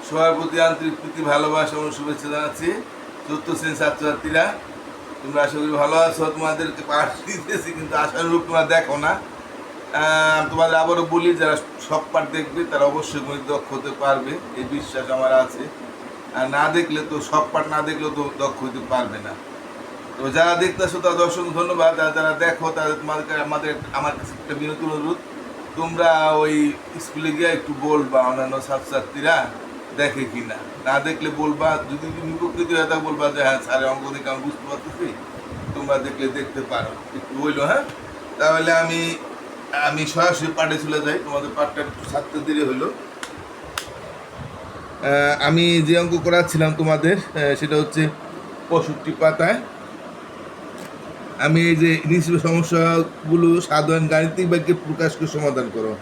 সবার প্রতি আন্তরিক প্রীতি ভালোবাসা এবং শুভেচ্ছা জানাচ্ছি। চতুর্থ শ্রেণীর ছাত্রছাত্রীরা, তোমরা আশা করি ভালো আছো। তোমাদেরকে পাঠ দিতেছি কিন্তু আশানুরূপ তোমরা দেখো না। তোমাদের আবারও বলি, যারা সব পাঠ দেখবে তারা অবশ্যই গণিত দক্ষ হতে পারবে, এই বিশ্বাস আমার আছে। আর না দেখলে তো, সব পাঠ না দেখলেও তো দক্ষ হতে পারবে না। তো যারা দেখতেছো তাদের অসংখ্য ধন্যবাদ। আর যারা দেখো তাদের আমার কাছে একটা বিনীত অনুরোধ, তোমরা ওই স্কুলে গিয়ে একটু বলবা অন্যান্য ছাত্রছাত্রীরা দেখে কিনা। না দেখলে বলবা, যদি তুমি উপকৃত হয়ে তা বলবা যে হ্যাঁ স্যারের অঙ্ক দেখে আমি বুঝতে পারতেছি, তোমরা দেখলে দেখতে পারো, একটু বললো। হ্যাঁ, তাহলে আমি সরাসরি পাঠে চলে যাই। তোমাদের পাঠটা একটু ছাড়তে দেরি হলো। আমি যে অঙ্ক করাচ্ছিলাম তোমাদের, সেটা হচ্ছে 65 পাতায়। আমি এই যে নিশ্চিত সমস্যাগুলো সাধারণ গাণিতিক বাক্যে প্রকাশ করে সমাধান করো,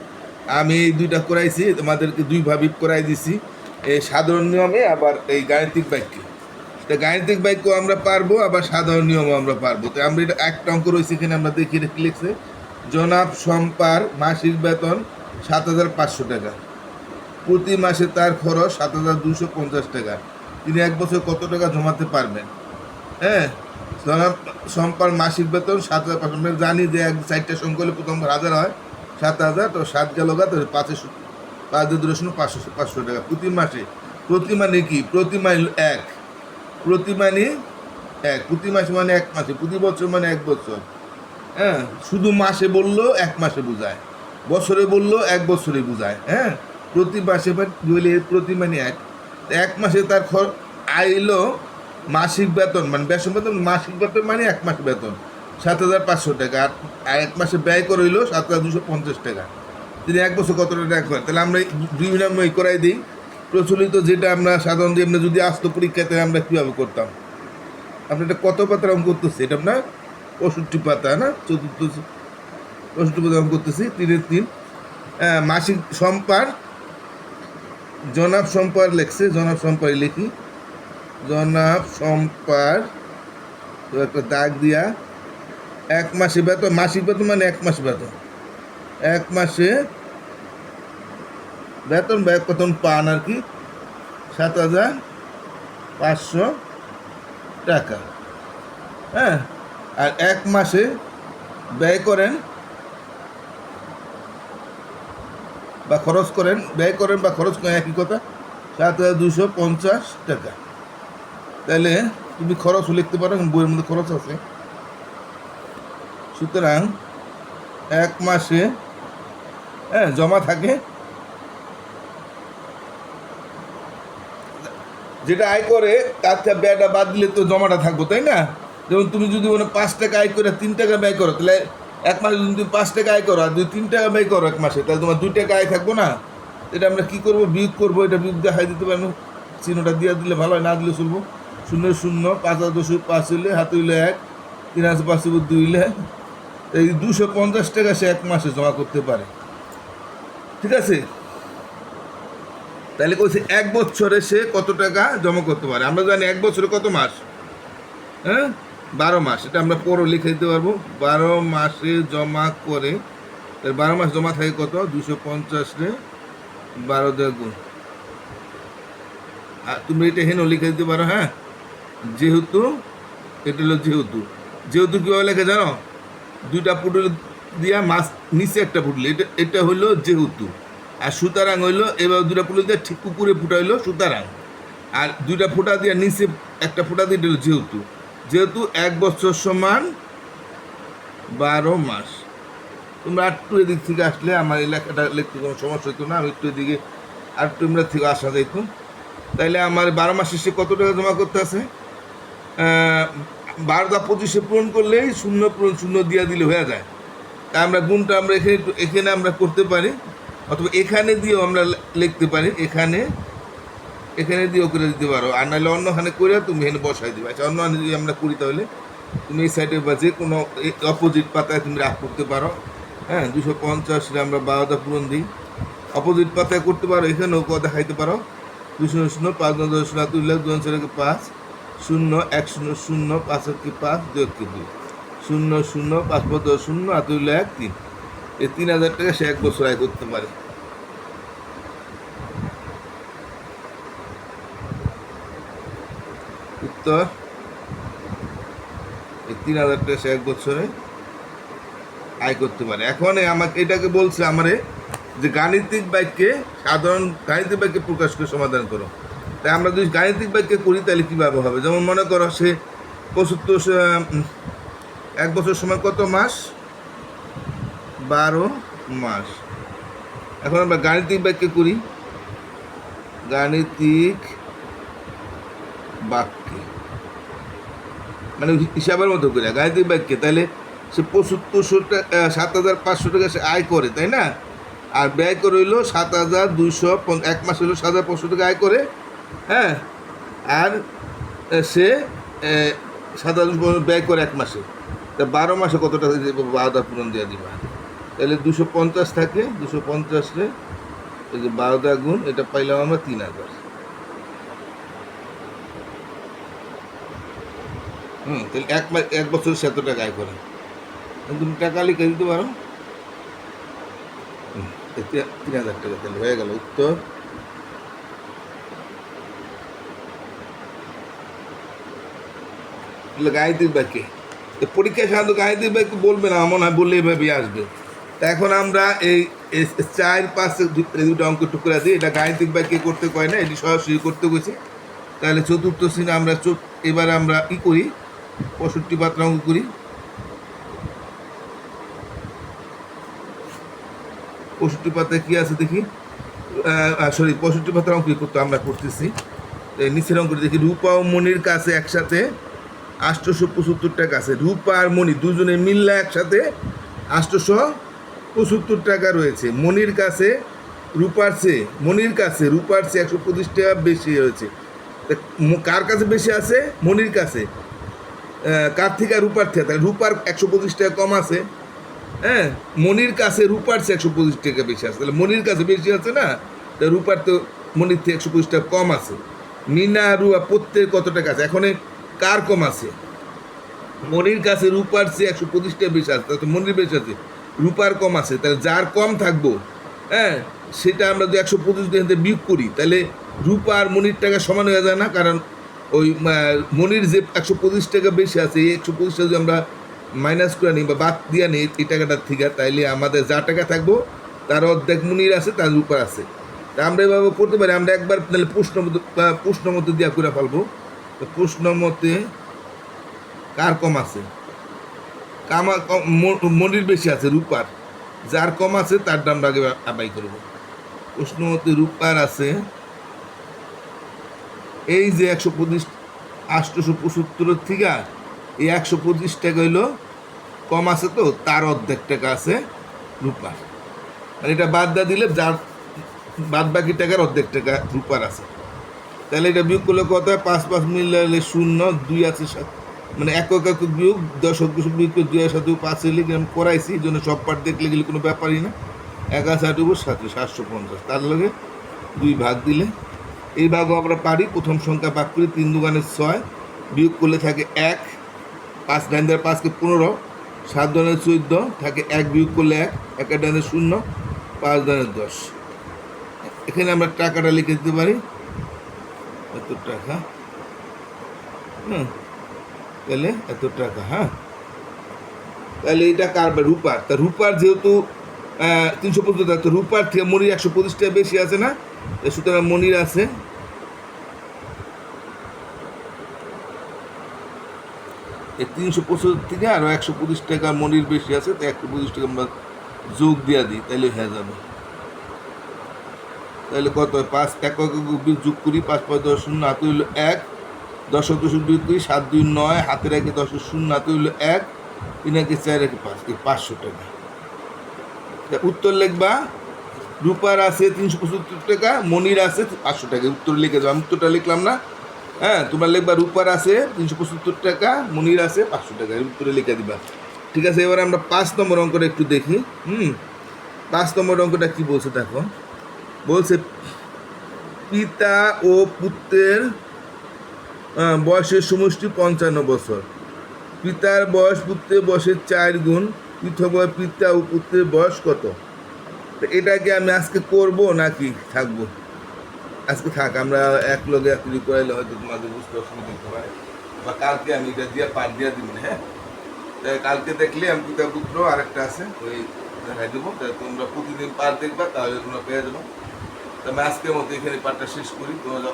আমি এই দুইটা করাইছি, তোমাদেরকে দুইভাবে করাই দিছি, এই সাধারণ নিয়মে আবার এই গাণিতিক বাক্যে। তা গাণিতিক বাক্য আমরা পারবো, আবার সাধারণ নিয়মও আমরা পারবো। তো আমরা এটা একটা অঙ্ক রয়েছে, এখানে আমরা দেখি কি লিখছে। জনাব শম্পার মাসিক বেতন 7,500 টাকা, প্রতি মাসে তার খরচ 7,250 টাকা। তিনি এক বছর কত টাকা জমাতে পারবেন? হ্যাঁ, জনাব শম্পার মাসিক বেতন 7,500। আমরা জানি যে 4টা সংখ্যা হলে প্রথম 1000 হয়, 7,000, তো 7 গেল গা, তো 5,500 টাকা প্রতি মাসে। প্রতি মানে কি? প্রতি মানে 1, প্রতি মানে 1, প্রতি মাসে মানে 1 মাসে, প্রতি বছর মানে 1 বছর। হ্যাঁ, শুধু মাসে বললো 1 মাসে বোঝায়, বছরে বললো 1 বছরে বোঝায়। হ্যাঁ, প্রতি মাসে বলে প্রতি মানে 1 মাসে তার আইলো মাসিক বেতন, মানে বেতন বেতন, মাসিক বেতন মানে 1 মাস বেতন 7,500 টাকা, আর 1 মাসে ব্যয় করে হইলো 7,250 টাকা। তিনি 1 বছর কত টাকা করেন? তাহলে আমরা বিভিন্ন করাই দিই। প্রচলিত যেটা আমরা সাধারণ দিয়ে আমরা যদি আসতো পরীক্ষাতে, আমরা কীভাবে করতাম? আপনি এটা কত পাতার অঙ্ক করতেছি? এটা আপনার 65 পাতা না? 64 পাতা অঙ্ক করতেছি। 3-এর 3। মাসিক সম্পার, জনাব সম্পার লেখছে, জনাব সম্পার লিখি, জনাব সম্পার, তো একটা দাগ দিয়া 1 মাসে বেতন, মাসিক বেতন মানে 1 মাস বেতন, 1 মাসে বেতন বেতন পান আর কি 7,500 টাকা। হ্যাঁ, আর 1 মাসে ব্যয় করেন বা খরচ করেন, ব্যয় করেন বা খরচ করেন একই কথা, 7,250 টাকা। তাহলে তুমি খরচ লিখতে পারো, বইয়ের মধ্যে খরচ আছে। সুতরাং 1 মাসে জমা থাকে, যেটা আয় করে তার থেকে ব্যয়টা বাদ দিলে তো জমাটা থাকবো, তাই না? যেমন তুমি যদি 5 টাকা আয় করে 3 টাকা ব্যয় করো, তাহলে 1 মাসে যদি তুমি 5 টাকা আয় করো আর 2-3 টাকা ব্যয় করো 1 মাসে, তাহলে তোমার 2 টাকা আয় থাকবো না? এটা আমরা কী করবো? বিয়োগ করবো। এটা বিয়োগ দেখাই দিতে পারবো, চিহ্নটা দিয়ে দিলে ভালো হয়, না দিলে চলবো। 0 0, 5,205 হইলে, হাতে হইলে 1, 3,502 হইলে, এই 250 টাকা সে 1 মাসে জমা করতে পারে। ঠিক আছে? তাহলে কইছে 1 বছরে সে কত টাকা জমা করতে পারে। আমরা জানি 1 বছরে কত মাস? 12 মাস। এটা আমরা পরও লিখে দিতে পারবো। 12 মাসে জমা করে, 12 মাস জমা থাকে কত? 250 রে 12 দিয়ে গুণ। আর তুমি এটা হেনও লিখে দিতে পারো। হ্যাঁ, যেহেতু এটা হলো যেহেতু, যেহেতু কীভাবে লেখে জানো? 2টা পুটুলি দিয়া মাছ নিচে একটা পুটুলি, এটা হইলো যেহেতু। আর সুতারাং হইলো এবার 2টা পুটুলি দিয়ে ঠিক উপরে ফুটা হইলো সুতারাং, আর 2টা ফুটা দিয়ে নিচে একটা ফুটা দিয়ে হলো যেহেতু। যেহেতু 1 বছর সমান 12 মাস। তোমরা একটু এদিক থেকে আসলে আমার এই লেখাটা লিখতে কোনো সমস্যা হতো না। আমি একটু এদিকে আর তোমরা থেকে আসা যাইতো। তাইলে আমার 12 মাস শেষে কত টাকা জমা করতে আছে? 12-25 পূরণ করলেই 0 পূরণ 0 দিয়ে দিলে হয়ে যায়। তা আমরা গুণটা আমরা এখানে আমরা করতে পারি, অথবা এখানে দিয়েও আমরা লিখতে পারি। এখানে দিয়েও করে দিতে পারো, আর নাহলে অন্যখানে করে তুমি এখানে বসাই দিবে। আচ্ছা, অন্যখানে যদি আমরা করি তাহলে তুমি এই সাইডে বা যে কোনো অপোজিট পাতায় তুমি রাগ করতে পারো। হ্যাঁ, 250 আমরা 12টা পূরণ দিই, অপোজিট পাতায় করতে পারো। এখানেও দেখাইতে পারো 2 0 5 9 10 2 2 5 0 1 0 0 5 5 2 2 0 0 5 5 0 আর 2 1 3। এই 3,000 টাকা সে 1 বছর আয় করতে পারে। উত্তর এই 3,000 টাকা সে 1 বছরে আয় করতে পারে। এখন আমাকে এটাকে বলছে আমারে যে গাণিতিক বাক্যে সাধারণ গাণিতিক বাক্যে প্রকাশ করে সমাধান করো। তাই আমরা যদি গাণিতিক বাক্যে করি তাহলে কীভাবে হবে? যেমন মনে করো সে 75 1 বছর সময় কত মাস? 12 মাস। এখন আমরা গাণিতিক বাক্যে করি, গাণিতিক বাক্যে মানে হিসাবের মতো করে গাণিতিক বাক্যে, তাহলে সে 7500 টাকা 7,500 টাকা সে আয় করে, তাই না? আর ব্যয় করে হইলো 7,200, 1 মাস হইলো 7,500 টাকা আয় করে, হ্যাঁ। আর সে 7,200 ব্যয় করে 1 মাসে, তা 12 মাসে কত টাকা বারোটা পূরণ দিয়ে দিবা। তাহলে 250 থাকে, 250-রে এই যে 12টা গুণ, এটা পাইলাম আমরা 3,000। তাহলে 1 বছর সে এত টাকা আয় করে। তুমি টাকা লিখে দিতে পারো, 3,000 টাকা। তাহলে হয়ে গেল উত্তর। গাণিতিক বাক্যে পরীক্ষায় সাধারণত গাণিতিক বাক্য বলবে না, মনে হয় বললে এভাবেই আসবে। তা এখন আমরা এই 4-5 দুটো অঙ্ক টুকরা দিই, এটা গাণিতিক বাক্যে করতে কয় না, এটি সরাসরি করতে গেছি। তাহলে চতুর্থ শ্রেণী আমরা এবার আমরা ই করি, 65 পাতার অঙ্ক করি। 65 পাতায় কী আছে দেখি, 65 পাতার অঙ্ক করতে আমরা করতেছি। নিচের অঙ্ক দেখি, রূপা ও মনির কাছে একসাথে 875 টাকা আছে। রূপা আর মণি দুজনে মিললে একসাথে 875 টাকা রয়েছে। মনির কাছে রূপার চেয়ে 125 টাকা বেশি হয়েছে। কার কাছে বেশি আছে? মনির কাছে। কার থেকে? রূপার থেকে। তাহলে রূপার 125 টাকা কম আছে, হ্যাঁ। মনির কাছে রূপার চেয়ে 125 টাকা বেশি আছে, তাহলে মনির কাছে বেশি আছে না, তা রূপার তো মনির থেকে 125 টাকা কম আছে। মিনা রূপা প্রত্যেক কত টাকা আছে? এখন কার কম আছে? মনির কাছে রূপার চেয়ে 125 টাকা বেশি আছে, তাহলে মনির বেশি আছে, রূপার কম আছে। তাহলে যার কম থাকবো, হ্যাঁ, সেটা আমরা যদি 125 দিয়ে বিয়োগ করি, তাহলে রূপা আর মনির টাকা সমান হয়ে যায় না? কারণ ওই মনির যে 125 টাকা বেশি আছে, এই 125 টাকা যদি আমরা মাইনাস করে নিই বা বাদ দিয়ে নিই এই টাকাটার থেকে, তাইলে আমাদের যা টাকা থাকবো তার অর্ধেক মনির আছে, তার রূপার আছে। তা আমরা এভাবে করতে পারি। আমরা একবার তাহলে প্রশ্ন মতো দিয়া করে ফেলবো। তো প্রশ্ন মতে কার কম আছে? মনির বেশি আছে, রূপার। যার কম আছে তার দাম আগে আদায় করবো। প্রশ্ন মতে রূপার আছে এই যে 875 থেকে এই 125 টাকা হইলো কম আছে, তো তার অর্ধেক টাকা আছে রূপার। মানে এটা বাদ দিয়ে দিলে যার বাদ বাকি টাকার অর্ধেক টাকা রূপার আছে। তাহলে এটা বিয়োগ করলে কত হয়? 5-5 মিলালে 0, 2 আছে 7, মানে একক বিয়োগ 10 বিয়োগ করে 2 সাথে 5 লিখে আমি করাইছি, এই জন্য সব পার্ট দেখলে গেলে কোনো ব্যাপারই না। 750 তার লগে 2 ভাগ দিলে এই ভাগও আমরা পারি। প্রথম সংখ্যা ভাগ করি, 3 দুগুণে 6, বিয়োগ করলে থাকে 1, 5 ডাইন 5কে 15, 7 ডাইনে 14 থাকে 1, বিয়োগ করলে 1, 1 ডাইনে 0, 5 ডাইনে 10। এখানে আমরা টাকাটা লিখে দিতে পারি, এত টাকা, তাহলে এত টাকা, হ্যাঁ। তাহলে এটা কার? রূপার। তা রূপার যেহেতু 375, তো রূপার থেকে মনির 125 টাকা বেশি আছে না, সুতরাং মনির আছে এই 375 থেকে আরও 125 টাকা মনির বেশি আছে, তো 125 টাকা আমরা যোগ দিয়া দিই, তাহলে হয়ে যাবে। তাহলে কত হয়? 5 একক যোগ করি, 5 5 10 0 হাতে হইলো 1, 10 বিয়োগ করি, 7 2 9, হাতে রেখে 10 0 হাতে হইলো 1, 3 রেখে 4 রেখে 5, 500 টাকা। উত্তর লিখবা, রূপার আছে 375 টাকা, মনির আছে 500 টাকা। উত্তর লিখে যাও, আমি উত্তরটা লিখলাম না, হ্যাঁ। তোমরা লিখবা রূপার আছে 375 টাকা, মনির আছে 500 টাকা, উত্তরে লিখে দিবা। ঠিক আছে, এবার আমরা 5 নম্বর অঙ্কটা একটু দেখি। 5 নম্বর অঙ্কটা কি বলছে দেখো। বলছে পিতা ও পুত্রের বয়সের সমষ্টি 55 বছর। পিতার বয়স পুত্রের বয়সের 4 গুণ। পৃথকভাবে পিতা ও পুত্রের বয়স কত? তো এটাকে আমি আজকে করব নাকি থাকবো? আজকে থাক, আমরা এক লগে একটু করাইলে হয়তো তোমাদের বুঝতে অসুবিধা হতে পারে, বা কালকে আমি এটা দিয়ে পার দিয়ে দিব না, হ্যাঁ। তাই কালকে দেখলে আমি পিতা পুত্র আরেকটা আছে ওই দেখাই দেবো, তাই তোমরা প্রতিদিন পার দেখবা, তাহলে তোমরা পেয়ে যাবো। তো আমি আজকের মতো এখানে পাঠটা শেষ করি। তোমরা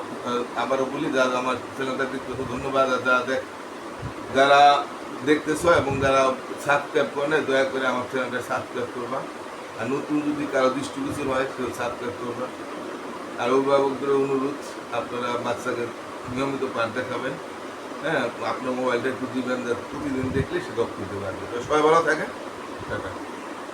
আবারও বলি, যারা আমার চ্যানেলটা দেখতেছো ধন্যবাদ, আর যারা দেখতেছো এবং যারা সাবস্ক্রাইব করে না, দয়া করে আমার চ্যানেলটা সাবস্ক্রাইব করবা। আর নতুন যদি কারো দৃষ্টিগোচর হয় কেউ সাবস্ক্রাইব করবা। আর অভিভাবকদের অনুরোধ, আপনারা বাচ্চাকে নিয়মিত পাঠ দেখাবেন, হ্যাঁ। আপনার মোবাইলটা একটু দিবেন, প্রতিদিন দেখলে সে দক্ষ দিতে পারবে। তো সবাই ভালো থাকে, টাটা।